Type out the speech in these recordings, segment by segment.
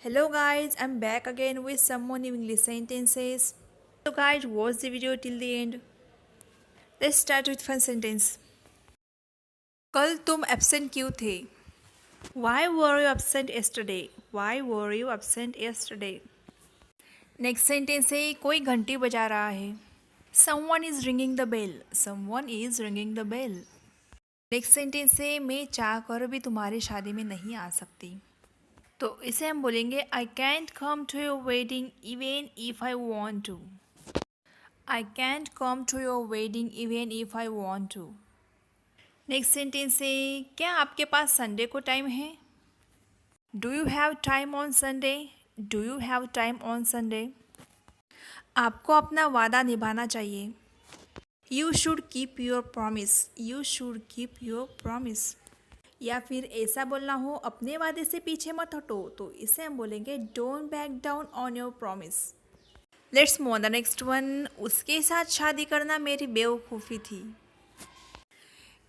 Hello guys, I'm back again with some more new English sentences. So guys, watch the video till the end. Let's start with fun sentence. कल तुम absent क्यों थे? Why were you absent yesterday? Why were you absent yesterday? Next sentence है कोई घंटी बजा रहा है. Someone is ringing the bell. Someone is ringing the bell. Next sentence है मैं चाह कर भी तुम्हारी शादी में नहीं आ सकती. तो इसे हम बोलेंगे I can't come to your wedding even if I want to. I can't come to your wedding even if I want to. Next sentence है क्या आपके पास संडे को टाइम है? Do you have time on Sunday? Do you have time on Sunday? आपको अपना वादा निभाना चाहिए. You should keep your promise. You should keep your promise. या फिर ऐसा बोलना हो अपने वादे से पीछे मत हटो, तो इसे हम बोलेंगे don't back down on your promise. Let's move on the next one. उसके साथ शादी करना मेरी बेवकूफ़ी थी.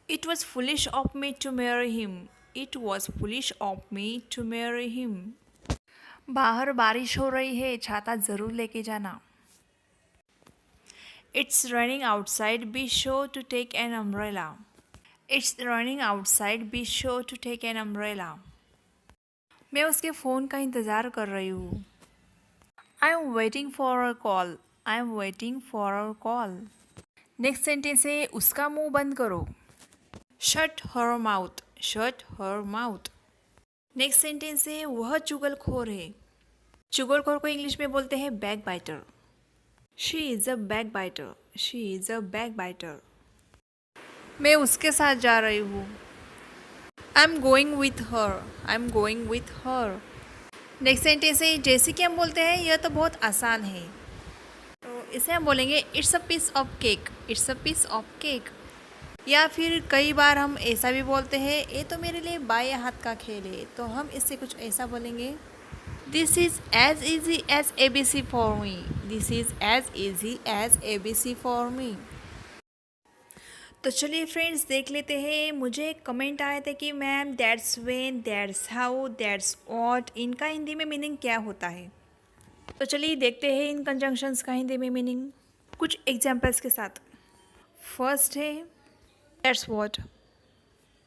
It was foolish of me to marry him. It was foolish of me to marry him. बाहर बारिश हो रही है, छाता ज़रूर लेके जाना. It's running outside, be sure to take an umbrella. It's raining outside, be sure to take an umbrella. मैं उसके फ़ोन का इंतज़ार कर रही हूँ. I am waiting for a call. I am waiting for a call. Next sentence है उसका मुंह बंद करो. Shut her mouth. Shut her mouth. Next sentence है वह चुगलखोर है. चुगलखोर को इंग्लिश में बोलते हैं backbiter. She is a backbiter. She is a backbiter. मैं उसके साथ जा रही हूँ. I am going with her. I am going with her. Next sentence है जैसे कि हम बोलते हैं यह तो बहुत आसान है, तो इसे हम बोलेंगे it's a piece of cake. It's a piece of cake. या फिर कई बार हम ऐसा भी बोलते हैं ये तो मेरे लिए बाएं हाथ का खेल है, तो हम इससे कुछ ऐसा बोलेंगे this is as easy as ABC for me. This is as easy as ABC for me. तो चलिए फ्रेंड्स देख लेते हैं. मुझे एक कमेंट आए थे कि ma'am that's when, that's how, that's what, इनका हिंदी में मीनिंग क्या होता है. तो चलिए देखते हैं इन कंजंक्शंस का हिंदी में मीनिंग कुछ एग्जांपल्स के साथ. फर्स्ट है दैट्स व्हाट,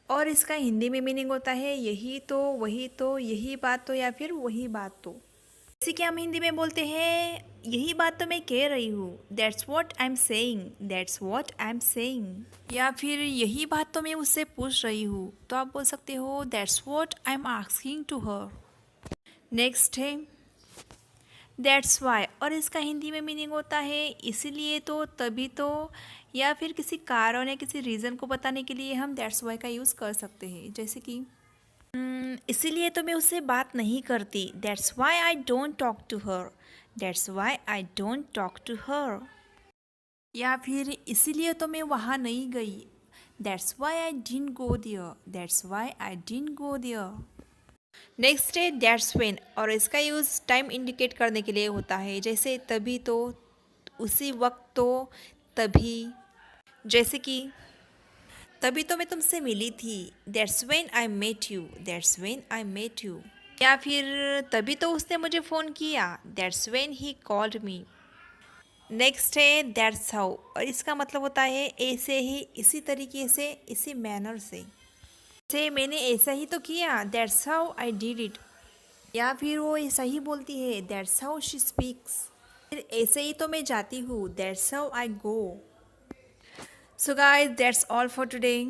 और इसका हिंदी में मीनिंग होता है यही तो, वही तो, यही बात तो, या फिर वही बात तो. जैसे कि हम हिंदी में बोलते हैं यही बात तो मैं कह रही हूँ. That's what I am saying. That's what I am saying. या फिर यही बात तो मैं उससे पूछ रही हूँ, तो आप बोल सकते हो that's what I am asking to her. Next है दैट्स वाई, और इसका हिंदी में मीनिंग होता है इसीलिए तो, तभी तो, या फिर किसी कारण या किसी रीज़न को बताने के लिए हम दैट्स वाई का यूज़ कर सकते हैं. जैसे कि इसीलिए तो मैं उससे बात नहीं करती. That's why I don't talk to her. That's why I don't talk to her. या फिर इसीलिए तो मैं वहाँ नहीं गई. That's why I didn't go there. That's why I didn't go there. Next है दैट्स व्हेन, और इसका यूज़ टाइम इंडिकेट करने के लिए होता है. जैसे तभी तो, उसी वक्त तो, तभी. जैसे कि तभी तो मैं तुमसे मिली थी. That's when I met you. That's when I met you. या फिर तभी तो उसने मुझे फ़ोन किया. That's when he called me. Next है दैट्स हाउ, और इसका मतलब होता है ऐसे ही, इसी तरीके से, इसी मैनर से. जैसे मैंने ऐसा ही तो किया. That's how I did it. या फिर वो ऐसा ही बोलती है. That's how she speaks. फिर ऐसे ही तो मैं जाती हूँ. That's how I go. So guys, that's all for today.